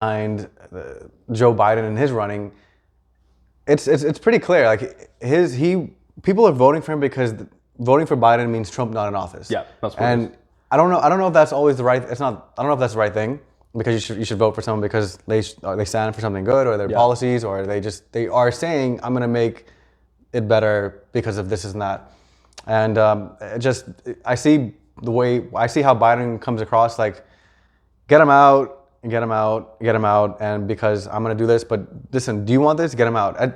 behind Joe Biden and his running, it's pretty clear. Like people are voting for him because voting for Biden means Trump not in office. Yeah, that's what it is. And I don't know if that's always the right. It's not. I don't know if that's the right thing, because you should vote for someone because they stand for something good, or their policies, or they are saying, I'm gonna make it better because of this and that. And I see how Biden comes across, like, get him out, get him out, get him out, and because I'm gonna do this. But listen, do you want this? Get him out. I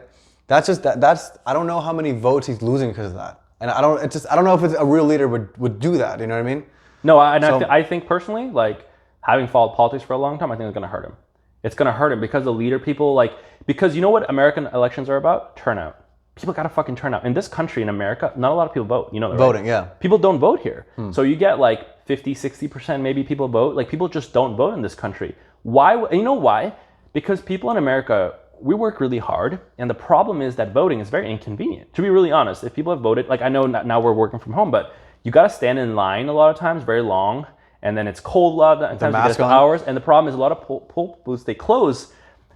don't know how many votes he's losing because of that. And I don't know if a real leader would do that. You know what I mean? No, I think personally, like, having followed politics for a long time, I think it's going to hurt him. It's going to hurt him because the leader people, like, because you know what American elections are about? Turnout. People got to fucking turn out. In this country, in America, not a lot of people vote. You know that, right? Voting, yeah. People don't vote here. So you get like 50, 60% maybe people vote. Like, people just don't vote in this country. Why? And you know why? Because people in America, we work really hard, and the problem is that voting is very inconvenient. To be really honest, if people have voted, like, I know now we're working from home, but you got to stand in line a lot of times, very long, and then it's cold a lot of times, you get hours. And the problem is a lot of poll booths, they close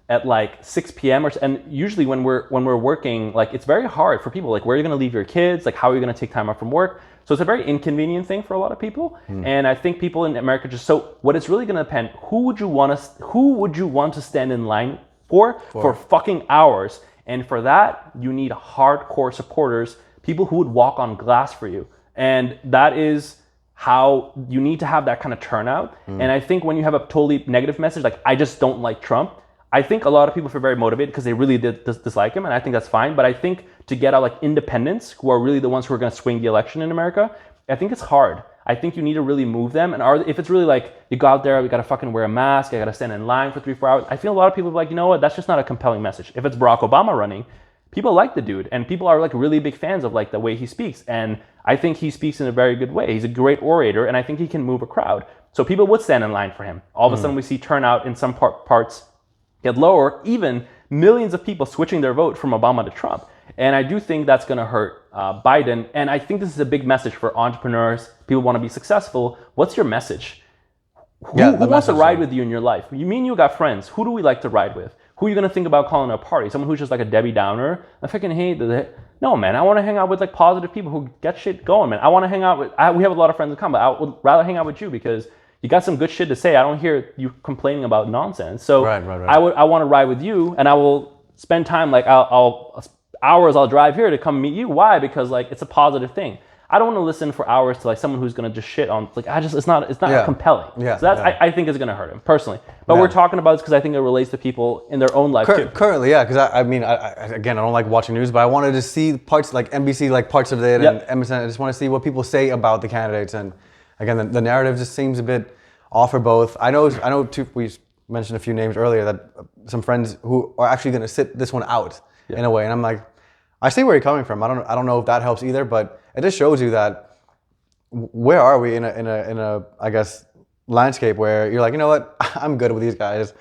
at like 6 p.m. And usually when we're working, like, it's very hard for people. Like, where are you going to leave your kids? Like, how are you going to take time off from work? So it's a very inconvenient thing for a lot of people. And I think people in America so what it's really going to depend, who would you want to stand in line for fucking hours? And for that, you need hardcore supporters, people who would walk on glass for you. And that is how you need to have that kind of turnout. And I think when you have a totally negative message, like, I just don't like Trump, I think a lot of people feel very motivated because they really did dislike him, and I think that's fine. But I think to get out, like, independents, who are really the ones who are going to swing the election in America, I think it's hard. I think you need to really move them. And if it's really like, you go out there, you got to fucking wear a mask, you got to stand in line for 3-4 hours, I feel a lot of people are like, you know what, that's just not a compelling message. If it's Barack Obama running, people like the dude, and people are like really big fans of like the way he speaks. And I think he speaks in a very good way. He's a great orator, and I think he can move a crowd. So people would stand in line for him. All of a sudden we see turnout in some parts get lower, even millions of people switching their vote from Obama to Trump. And I do think that's going to hurt Biden. And I think this is a big message for entrepreneurs. People want to be successful. What's your message? Who wants to ride with you in your life? You mean you got friends. Who do we like to ride with? Who are you going to think about calling a party? Someone who's just like a Debbie Downer? I freaking hate that. No, man, I want to hang out with like positive people who get shit going, man. I want to hang out with, we have a lot of friends in common, but I would rather hang out with you because you got some good shit to say. I don't hear you complaining about nonsense. So right. I want to ride with you, and I will spend time, like, I'll drive here to come meet you. Why? Because, like, it's a positive thing. I don't want to listen for hours to like someone who's going to just shit on, like, it's not compelling. Yeah. So I think it's going to hurt him personally. But we're talking about this because I think it relates to people in their own life too. Currently, yeah, because I mean, again, I don't like watching news, but I wanted to see parts, like NBC, like parts of it, and MSN. I just want to see what people say about the candidates. And again, the narrative just seems a bit off for both. I know too, we mentioned a few names earlier, that some friends who are actually going to sit this one out in a way. And I'm like, I see where you're coming from. I don't know if that helps either, but it just shows you that where are we in a I guess landscape where you're like, you know what, I'm good with these guys.